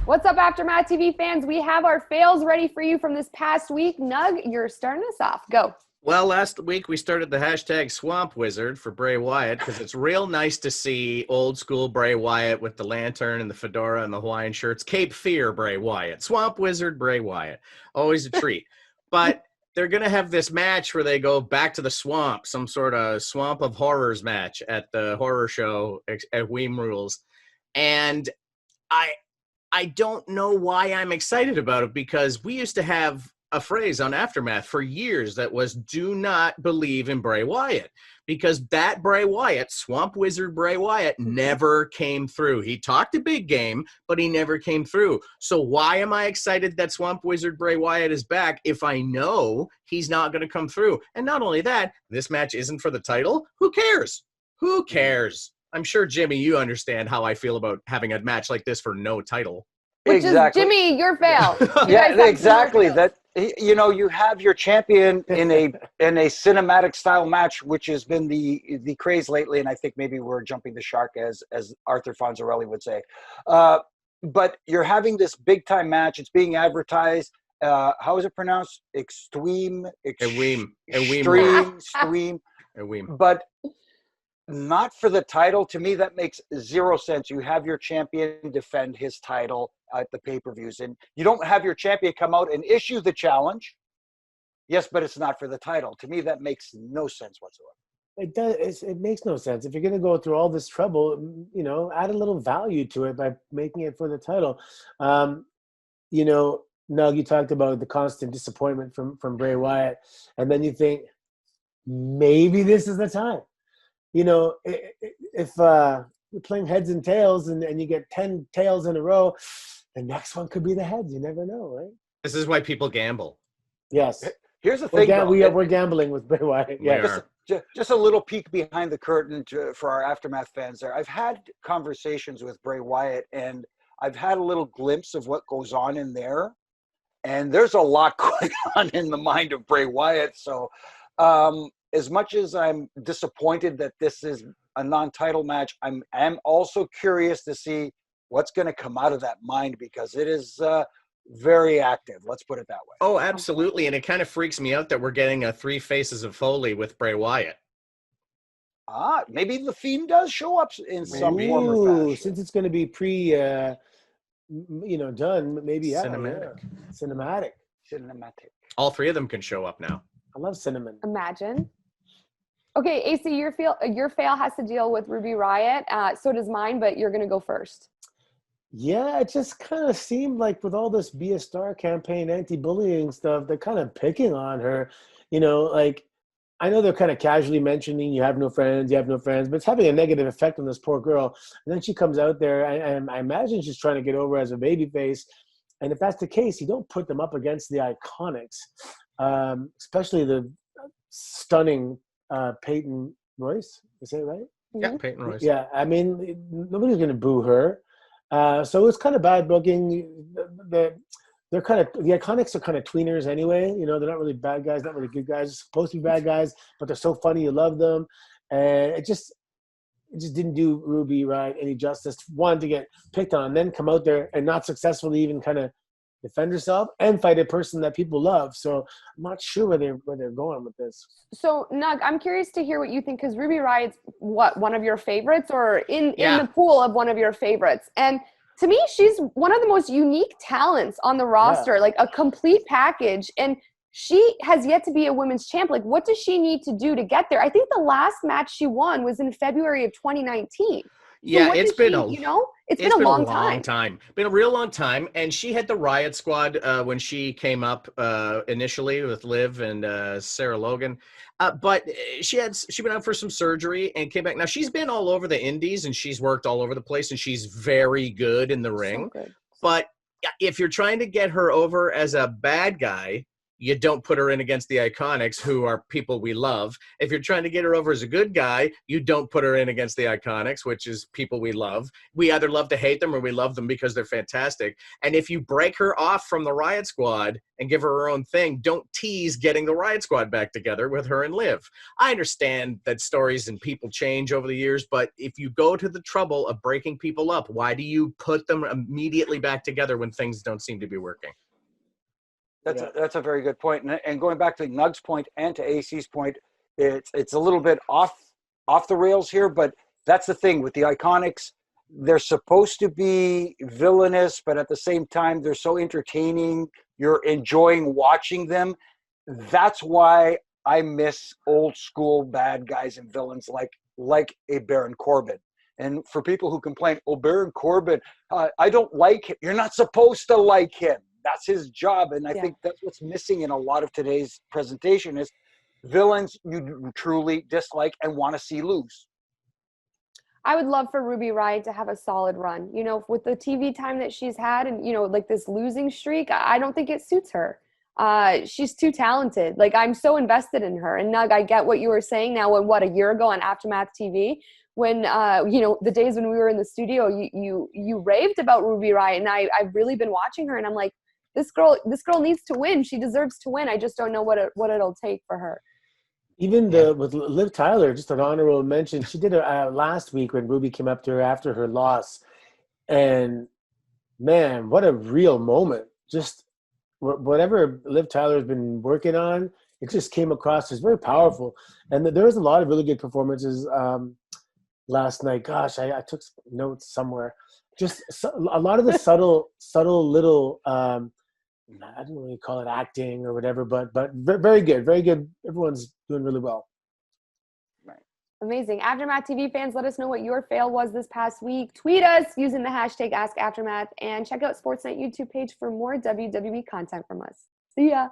What's up, Aftermath TV fans? We have our fails ready for you from this past week. Nug, you're starting us off. Go. Well, last week we started the hashtag Swamp Wizard for Bray Wyatt because it's real nice to see old school Bray Wyatt with the lantern and the fedora and the Hawaiian shirts. Cape Fear Bray Wyatt. Swamp Wizard Bray Wyatt. Always a treat. But they're going to have this match where they go back to the swamp, some sort of Swamp of Horrors match at the horror show at Weem Rules. And I don't know why I'm excited about it, because we used to have a phrase on Aftermath for years that was "do not believe in Bray Wyatt," because that Bray Wyatt, Swamp Wizard Bray Wyatt, never came through. He talked a big game, but he never came through. So why am I excited that Swamp Wizard Bray Wyatt is back if I know he's not going to come through? And not only that, this match isn't for the title. Who cares? Who cares? I'm sure, Jimmy, you understand how I feel about having a match like this for no title. Which is, Jimmy, your fail. Yeah, exactly. That, you know, you have your champion in a cinematic style match, which has been the craze lately, and I think maybe we're jumping the shark, as Arthur Fonzarelli would say. But you're having this big time match. It's being advertised. How is it pronounced? Extreme. But not for the title. To me, that makes zero sense. You have your champion defend his title at the pay-per-views, and you don't have your champion come out and issue the challenge. Yes, but it's not for the title. To me, that makes no sense whatsoever. It does. It makes no sense. If you're going to go through all this trouble, you know, add a little value to it by making it for the title. You know, Nug, you talked about the constant disappointment from Bray Wyatt, and then you think maybe this is the time. You know, if we're playing heads and tails and you get 10 tails in a row, the next one could be the heads. You never know, right? This is why people gamble. Yes. Here's the thing. We're gambling with Bray Wyatt. Yeah. Just a little peek behind the curtain for our Aftermath fans there. I've had conversations with Bray Wyatt, and I've had a little glimpse of what goes on in there. And there's a lot going on in the mind of Bray Wyatt. So, as much as I'm disappointed that this is a non-title match, I'm also curious to see what's going to come out of that mind, because it is very active. Let's put it that way. Oh, absolutely. And it kind of freaks me out that we're getting a Three Faces of Foley with Bray Wyatt. Maybe the Fiend does show up in some form or fashion. Since it's going to be done, maybe Cinematic. Cinematic. All three of them can show up now. I love cinnamon. Imagine. Okay, AC, your fail has to deal with Ruby Riott. So does mine, but you're going to go first. Yeah, it just kind of seemed like with all this Be a Star campaign, anti-bullying stuff, they're kind of picking on her. You know, like, I know they're kind of casually mentioning you have no friends, but it's having a negative effect on this poor girl. And then she comes out there, and I imagine she's trying to get over as a babyface. And if that's the case, you don't put them up against the Iconics, especially the stunning Peyton Royce. Is that right? Yeah, Peyton Royce. Yeah, I mean, nobody's going to boo her. So it's kind of bad booking. The Iconics are kind of tweeners anyway. You know, they're not really bad guys, not really good guys. They're supposed to be bad guys, but they're so funny, you love them. And it just didn't do Ruby Riott any justice. One, to get picked on, then come out there and not successfully even kind of defend herself and fight a person that people love. So I'm not sure where they're going with this. So, Nug, I'm curious to hear what you think, because Ruby Riott's one of your favorites, or in the pool of one of your favorites. And to me, she's one of the most unique talents on the roster, like a complete package. And she has yet to be a women's champ. Like, what does she need to do to get there? I think the last match she won was in February of 2019. Yeah, it's been a long time. Been a real long time. And she had the Riot Squad when she came up initially with Liv and Sarah Logan. But she went out for some surgery and came back. Now, she's been all over the indies and she's worked all over the place, and she's very good in the ring. So good. But if you're trying to get her over as a bad guy, you don't put her in against the Iconics, who are people we love. If you're trying to get her over as a good guy, you don't put her in against the Iconics, which is people we love. We either love to hate them or we love them because they're fantastic. And if you break her off from the Riot Squad and give her own thing, don't tease getting the Riot Squad back together with her and Liv. I understand that stories and people change over the years, but if you go to the trouble of breaking people up, why do you put them immediately back together when things don't seem to be working? That's a very good point. And going back to Nug's point and to AC's point, it's a little bit off the rails here, but that's the thing with the Iconics. They're supposed to be villainous, but at the same time, they're so entertaining. You're enjoying watching them. That's why I miss old school bad guys and villains like a Baron Corbin. And for people who complain, oh, Baron Corbin, I don't like him. You're not supposed to like him. That's his job. And I think that's what's missing in a lot of today's presentation is villains you truly dislike and want to see lose. I would love for Ruby Riott to have a solid run, you know, with the TV time that she's had and, you know, like this losing streak. I don't think it suits her. She's too talented. Like, I'm so invested in her. And Nug, I get what you were saying now. When a year ago on Aftermath TV, when you know, the days when we were in the studio, you raved about Ruby Riott, and I've really been watching her, and I'm like, this girl needs to win. She deserves to win. I just don't know what it'll take for her. Even with Liv Tyler, just an honorable mention. She did it last week when Ruby came up to her after her loss, and man, what a real moment! Just whatever Liv Tyler has been working on, it just came across as very powerful. And there was a lot of really good performances last night. Gosh, I took notes somewhere. Just a lot of the subtle little. I don't really call it acting or whatever, but very good, very good. Everyone's doing really well. Right. Amazing. Aftermath TV fans, let us know what your fail was this past week. Tweet us using the hashtag AskAftermath, and check out Sportsnet YouTube page for more WWE content from us. See ya.